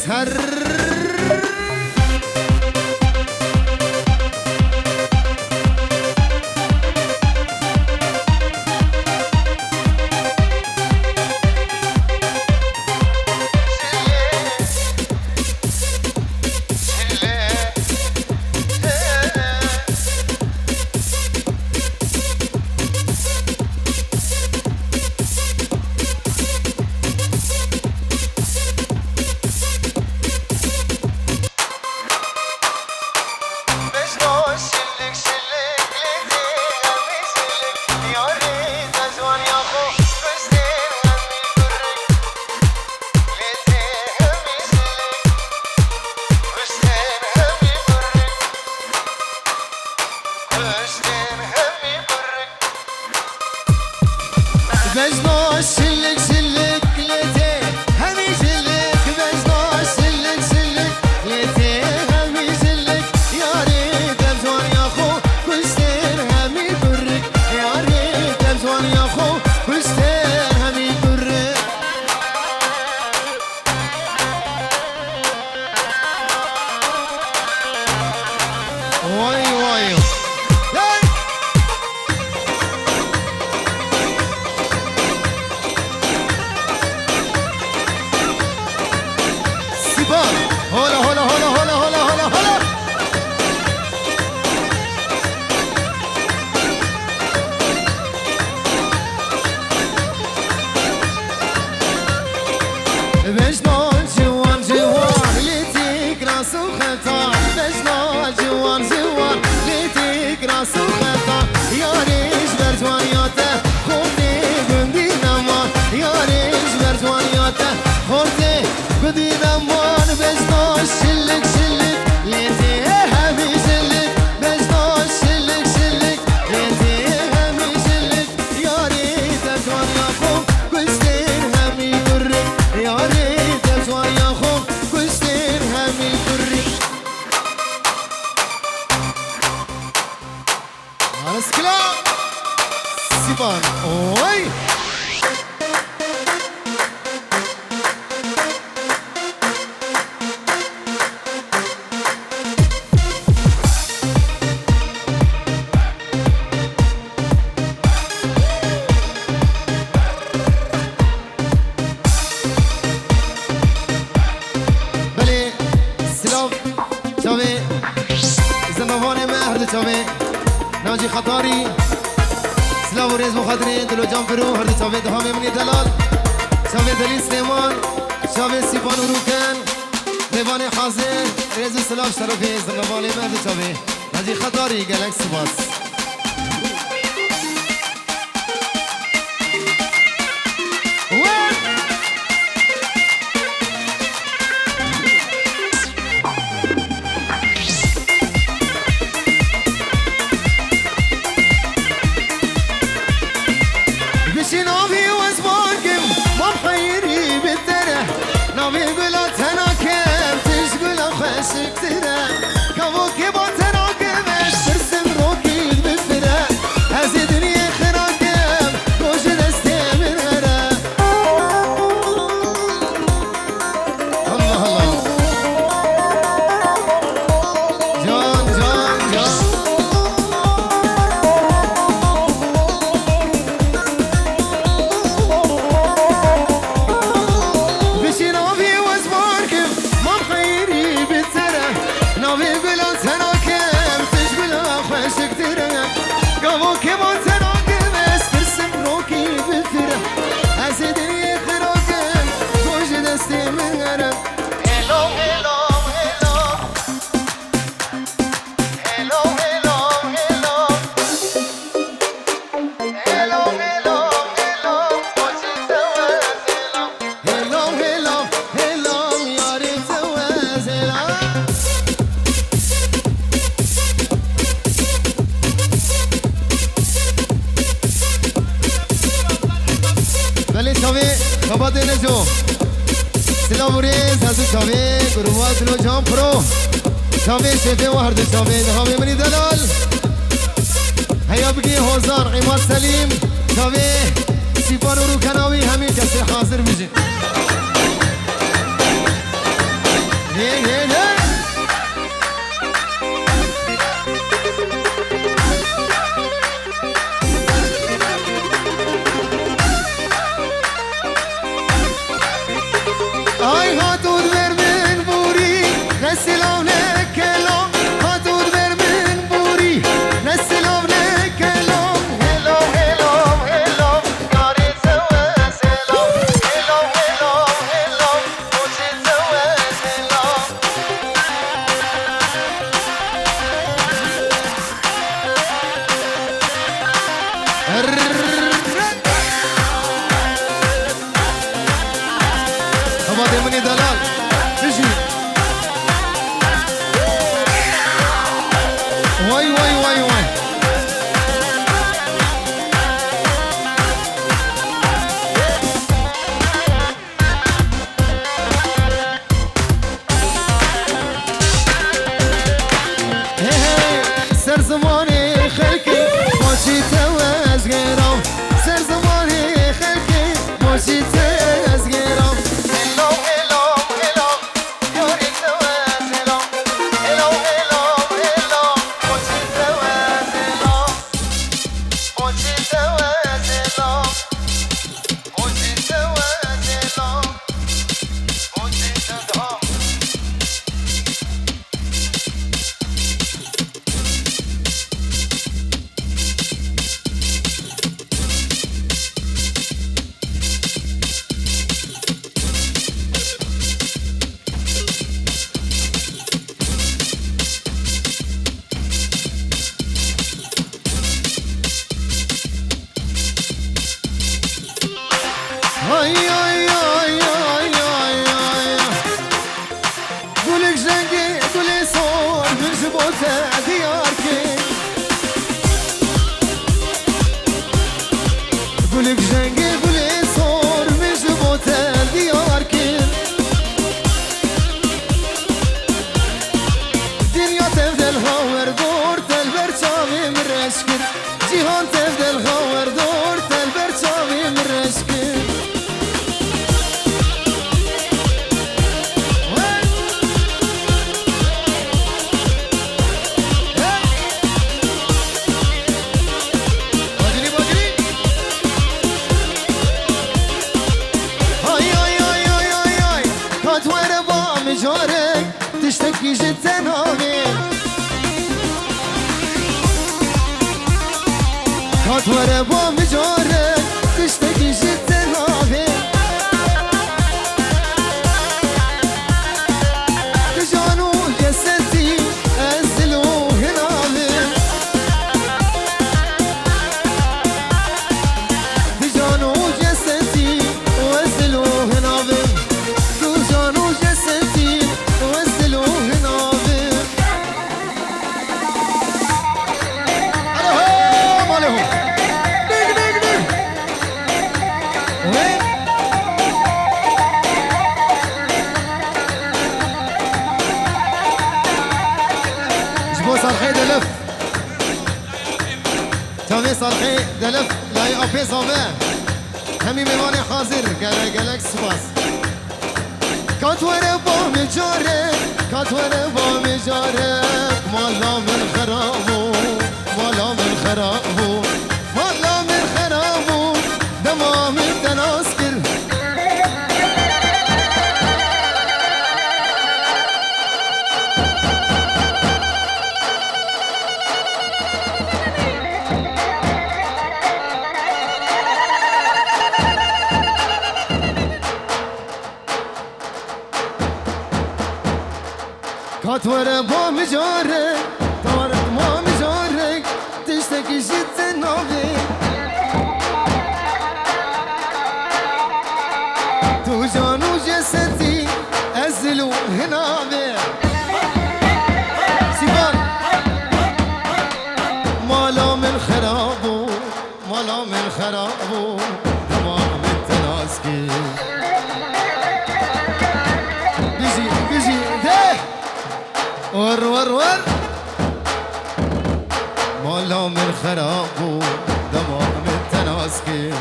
سر بجنا شلك شلك ليتي همي شلك بجنا شلك شلك ليتي همي شلك يا ريت الجوان يا خو كشتين همي برك يا ريت الجوان يا خو كشتين همي برك واي واي هولا هولا هولا هولا هولا هولا هولا بجنا جوان جوان ليتيك راس وخطا بجنا جوان جوان ليتيك راس وخطا يا ريش برجوانياته خورتي بدي نمان يا ريش برجوانياته خورتي بدي نمان بجنا شلك شلك ليتي همي شلك بجنا شلك شلك ليتي همي شلك يا ريت اجوان يا خوم كشتين همي برك يا ريت اجوان يا خوم كشتين همي برك على سكلا سيبان اوي چاوه ناجی خطاری سلاو ریز مخدرین دلو جام فرو هر چاوه دهام منی دلال چاوه دلیل سلیمان چاوه سیفان و روکن دیوان حاضر ریز سلاو شرفی زنگوان مهد چاوه ناجی خطاری گلک سباس Kapat Eneco Silaburiz Hazır Çavi Gruvat Lo Can Pro Çavi Şefi vardı Çavi Devam emri Delal Hayabgi Hozar İmad Selim Çavi Sifan Uru Kanavi Hemi kesi hazır bizi Ay hatun vermin buri Nesilav ne kelam Hatun vermin buri Nesilav ne kelam Hello, hello, hello Yari sewe selam Hello, hello, hello Koçi sewe selam Hava demini dalal Bizi Vay vay vay vay Hey hey Ser zamanı خلقي ماشي توز غيرهم سر زماني خلقي ماشي توز غيرهم هلو هلو هلو يوري توز هلو هلو هلو هلو ماشي توز هلو ماشي توز هلو ماشي توز هلو ماشي توز Ay ay ay ay ay ay Gülük rengi gülü sor Gülcü bote diyar ki Gülük rengi gülü sor Gülcü bote diyar ki Dünya tevdel haver dor Telber çavim reşkir Cihan tevdel haver dor Telber çavim reşkir جارك تشتكي جدا ناغي خاطر بام جارك تشتكي جدا ناغي تجانو جسدي أزلو هناغي تجانو جسدي وأزلو هناغي تجانو جسدي وأزلو هناغي صالحي دلف تاني صالحي دلف لا يقفي صوبه همي ميواني حاضر قالك سباس كاتوره بام جارك كاتوره بام جارك مالا من خرابو مالا من خرابو مالا من خرابو دمام التناسكر كاتوره بام جارك طارت مام جارك تشتكي جدا ناغي تو جانو جسدي أزلو هنا بي سيبان مالا من خرابو مالا من خرابو تمام التناسكي بيجي بيجي ده ور ور ور مالا من خرابو تمام التناسكي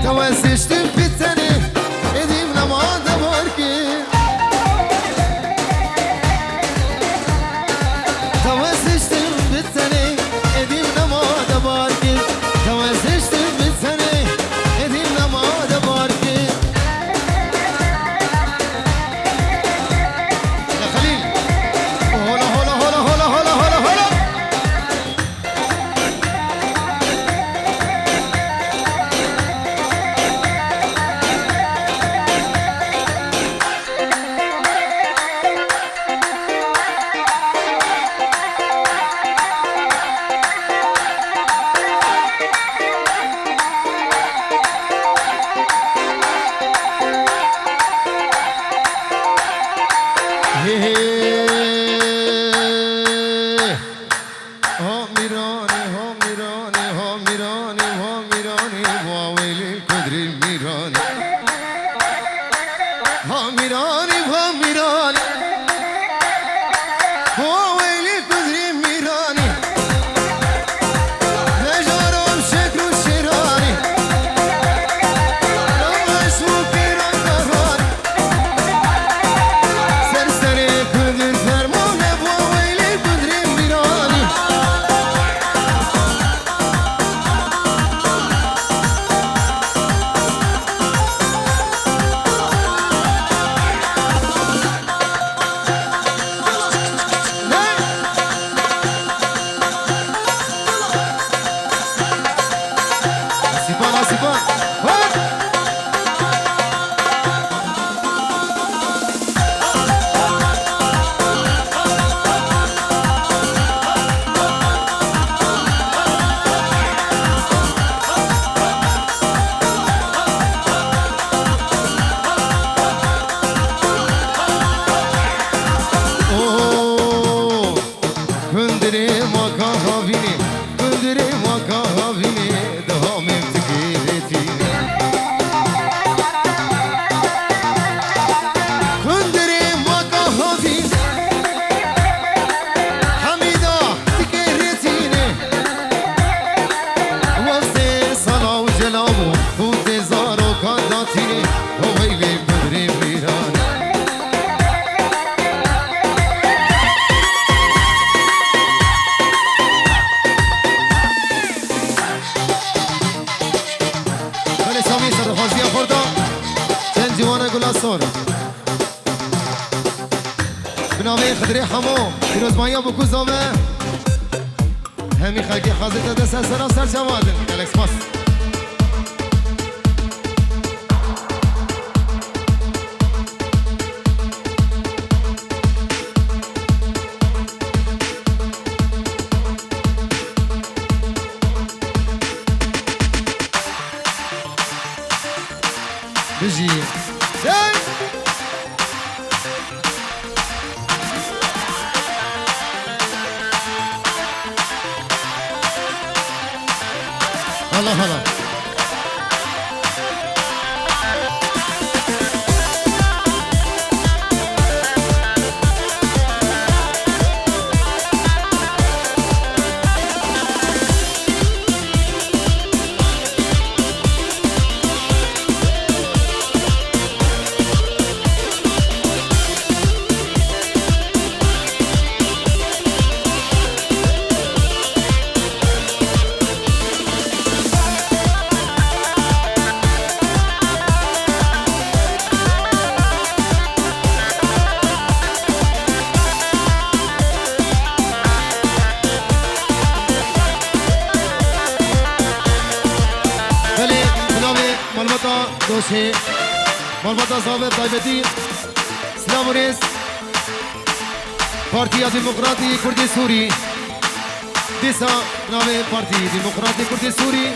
توسشتم في التاني اديم لما دماركي توسشتم في التاني اديم لما دماركي توسشتم في التاني اديم میرانی ها میرانی ها میرانی ها ویلی کدری میرانی نجارم شکر و شیرانی نمش و پیران دهانی سرسر کدر فرمانه ها ویلی کدری میرانی بنامه خدری حمو پیروز مایا بکو زامه همی خلقی حاضر دست سرا سر جوادن الکس پاس بجي هلا هلا دوشی مالباتا صاحب تایبتی سلام ریس پارتی دموکراتی کردی سوری دیسا نام پارتی دموکراتی کردی سوری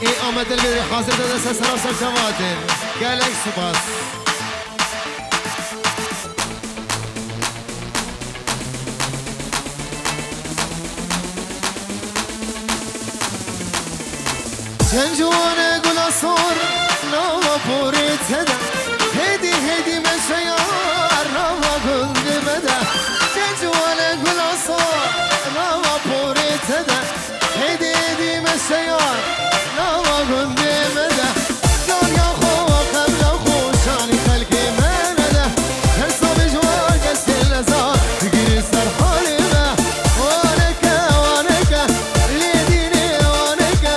ای آمد البری حاضر دست سراسر جوادن گلک سپاس جنجوانه گلاسور نوا پوری تده هدی مشیار نوا گنده بده جنجوانه گلاسور نوا پوری تده هدی مشیار نوا گنده بده دنیا خو قبل خوشانی خلقی منده حساب جوان کسی لزا بگیری سر حالی به وانکه لیدینی وانکه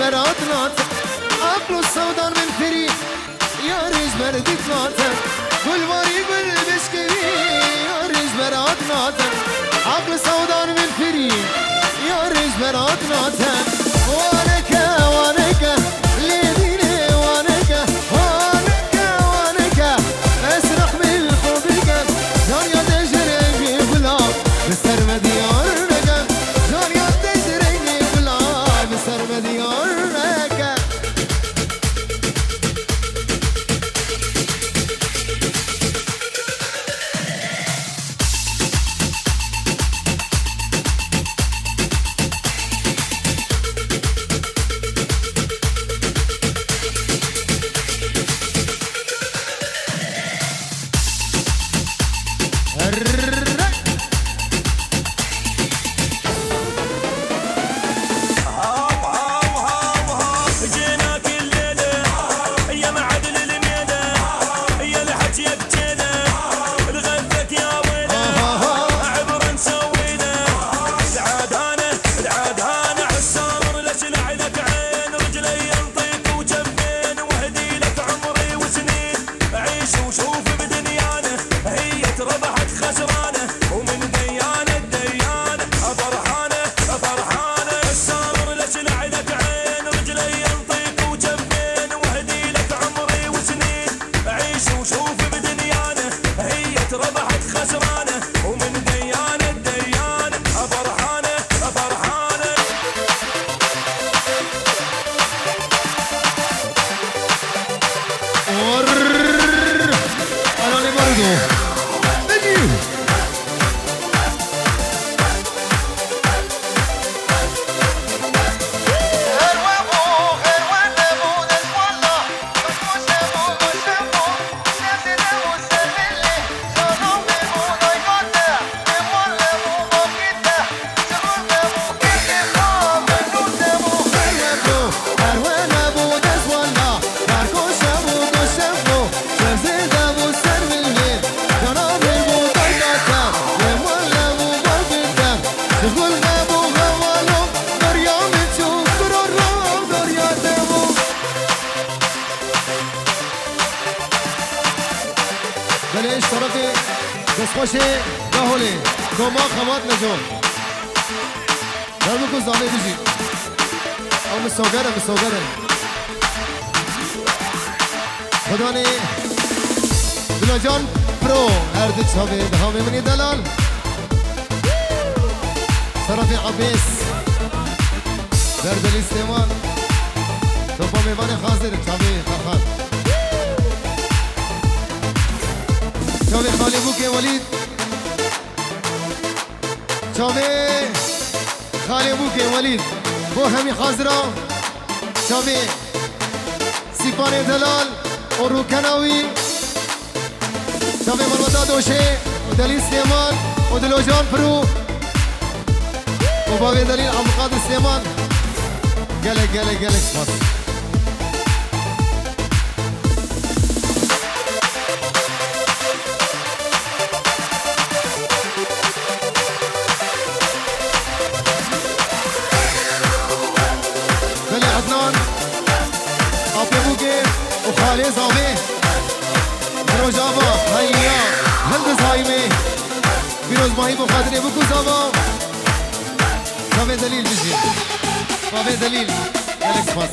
برات ناتن عقل السودان من فري يا ريش بردت ناتن كل ماري قل بشكري يا ريش برات ناتن عقل السودان من فري يا ريش برات ناتن وانك وانك ليديني وانك وانك وانك اسرح من حبك دنيا تجري بلا بسر مديار نجم دنيا تجري بلا بسر مديار نجم بلش طرفي بس خوشي قهولي دوما خمات نجوم دربكو زامي بيجي او مسوغره خداني دلوجان برو اردت شابي دهامي مني دلال طرفي عبيس دردلي سليمان توبا ميواني خازر شابي فرخان شابي خالي بوكي وليد شابي خالي بوكي وليد بو همي خازرة شابي سيفاني دلال وروكناوي شابي مرمتا دوشي ودليل سليمان ودلوجان برو وبابي دليل عبد القادر سليمان قلق سباس دليل عدنان أبي بوكي وخالي زامي روجابا هيا هندس هايمي بيروز ماهي بخاطري بوكو زاما بابي دليل بيجي بابي دليل اليكس باس